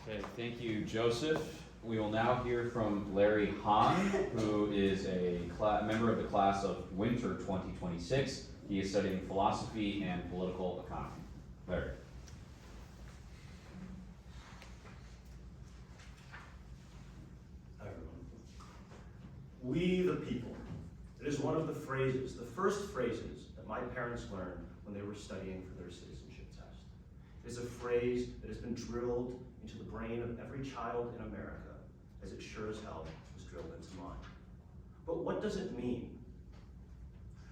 Okay, thank you, Joseph. We will now hear from Larry Hahn, who is a member of the class of Winter 2026. He is studying philosophy and political economy. Larry. Hi, everyone. We the people. It is one of the phrases, the first phrases that my parents learned when they were studying for their citizenship test. It is a phrase that has been drilled into the brain of every child in America, as it sure as hell was drilled into mine. But what does it mean?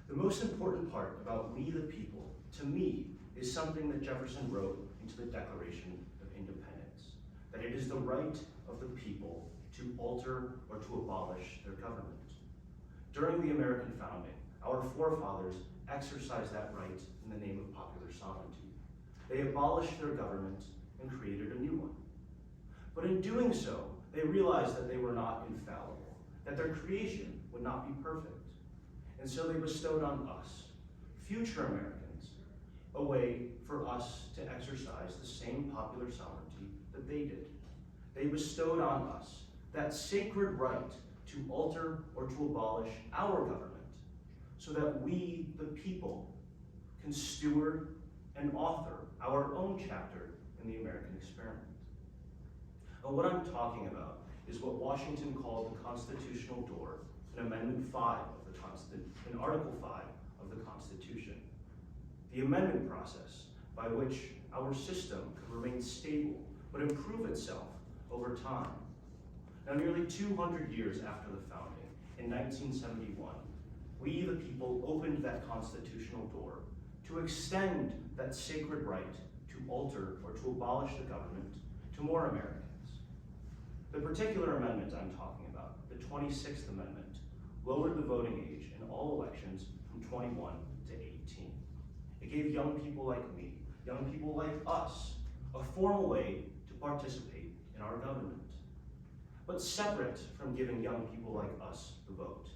The most important part about we the people, to me, is something that Jefferson wrote into the Declaration of Independence, that it is the right of the people to alter or to abolish their government. During the American founding, our forefathers exercised that right in the name of popular sovereignty. They abolished their government and created a new one. But in doing so, they realized that they were not infallible, that their creation would not be perfect. And so they bestowed on us, future Americans, a way for us to exercise the same popular sovereignty that they did. They bestowed on us that sacred right to alter or to abolish our government so that we, the people, can steward and author our own chapter in the American experiment. And what I'm talking about is what Washington called the constitutional door in Amendment 5 of the in Article 5 of the Constitution. The amendment process by which our system could remain stable but improve itself over time. Now, nearly 200 years after the founding, in 1971, we the people opened that constitutional door to extend that sacred right to alter or to abolish the government to more Americans. The particular amendment I'm talking about, the 26th Amendment, lowered the voting age in all elections from 21 to 18. It gave young people like me, young people like us, a formal way to participate in our government. But separate from giving young people like us the vote,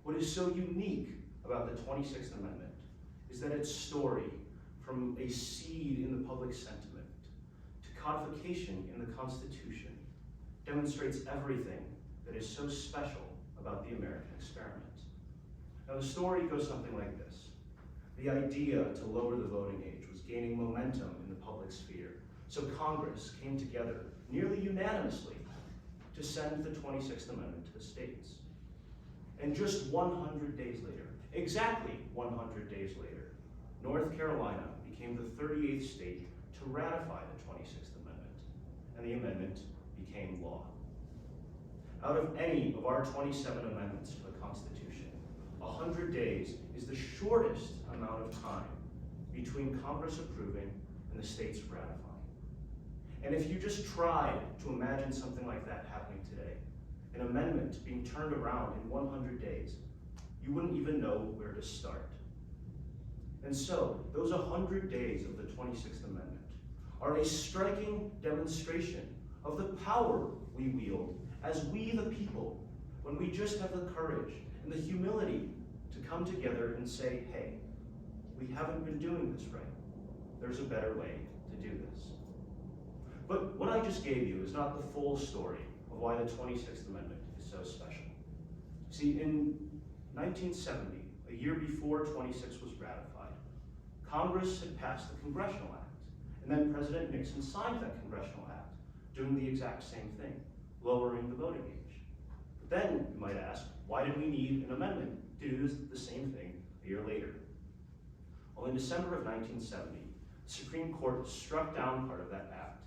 what is so unique about the 26th Amendment is that its story, from a seed in the public sentiment to codification in the Constitution, demonstrates everything that is so special about the American experiment. Now, the story goes something like this. The idea to lower the voting age was gaining momentum in the public sphere, so Congress came together nearly unanimously to send the 26th Amendment to the states. And just 100 days later, exactly 100 days later, North Carolina became the 38th state to ratify the 26th Amendment, and the amendment became law. Out of any of our 27 amendments to the Constitution, 100 days is the shortest amount of time between Congress approving and the states ratifying. And if you just tried to imagine something like that happening today, an amendment being turned around in 100 days, you wouldn't even know where to start. And so, those 100 days of the 26th Amendment are a striking demonstration of the power we wield as we the people, when we just have the courage and the humility to come together and say, hey, we haven't been doing this right. There's a better way to do this. But what I just gave you is not the full story of why the 26th Amendment is so special. See, in 1970, a year before 26 was ratified, Congress had passed the Congressional Act, and then President Nixon signed that Congressional Act, doing the exact same thing, lowering the voting age. But then, you might ask, why did we need an amendment to do the same thing a year later? Well, in December of 1970, the Supreme Court struck down part of that act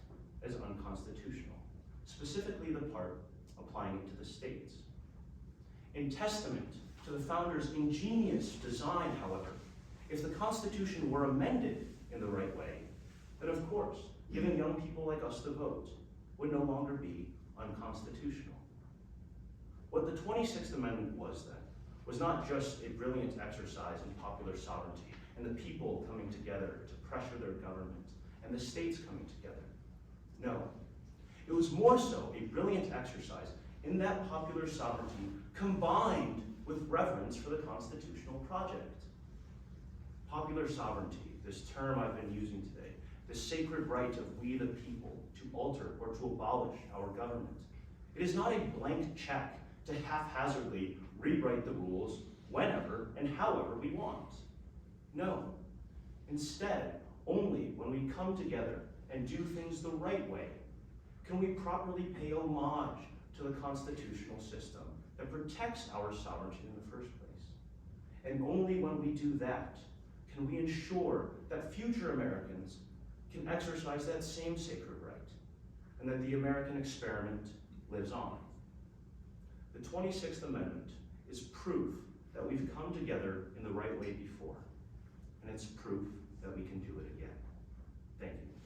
as unconstitutional, specifically the part applying it to the states. In testament to the founders' ingenious design, however, if the Constitution were amended in the right way, then of course, giving young people like us the vote would no longer be unconstitutional. What the 26th Amendment was then was not just a brilliant exercise in popular sovereignty and the people coming together to pressure their government and the states coming together. No, it was more so a brilliant exercise in that popular sovereignty combined with reverence for the constitutional project. Popular sovereignty, this term I've been using today, the sacred right of we the people to alter or to abolish our government. It is not a blank check to haphazardly rewrite the rules whenever and however we want. No. Instead, only when we come together and do things the right way can we properly pay homage to the constitutional system that protects our sovereignty in the first place. And only when we do that can we ensure that future Americans can exercise that same sacred right, and that the American experiment lives on. The 26th Amendment is proof that we've come together in the right way before, and it's proof that we can do it again. Thank you.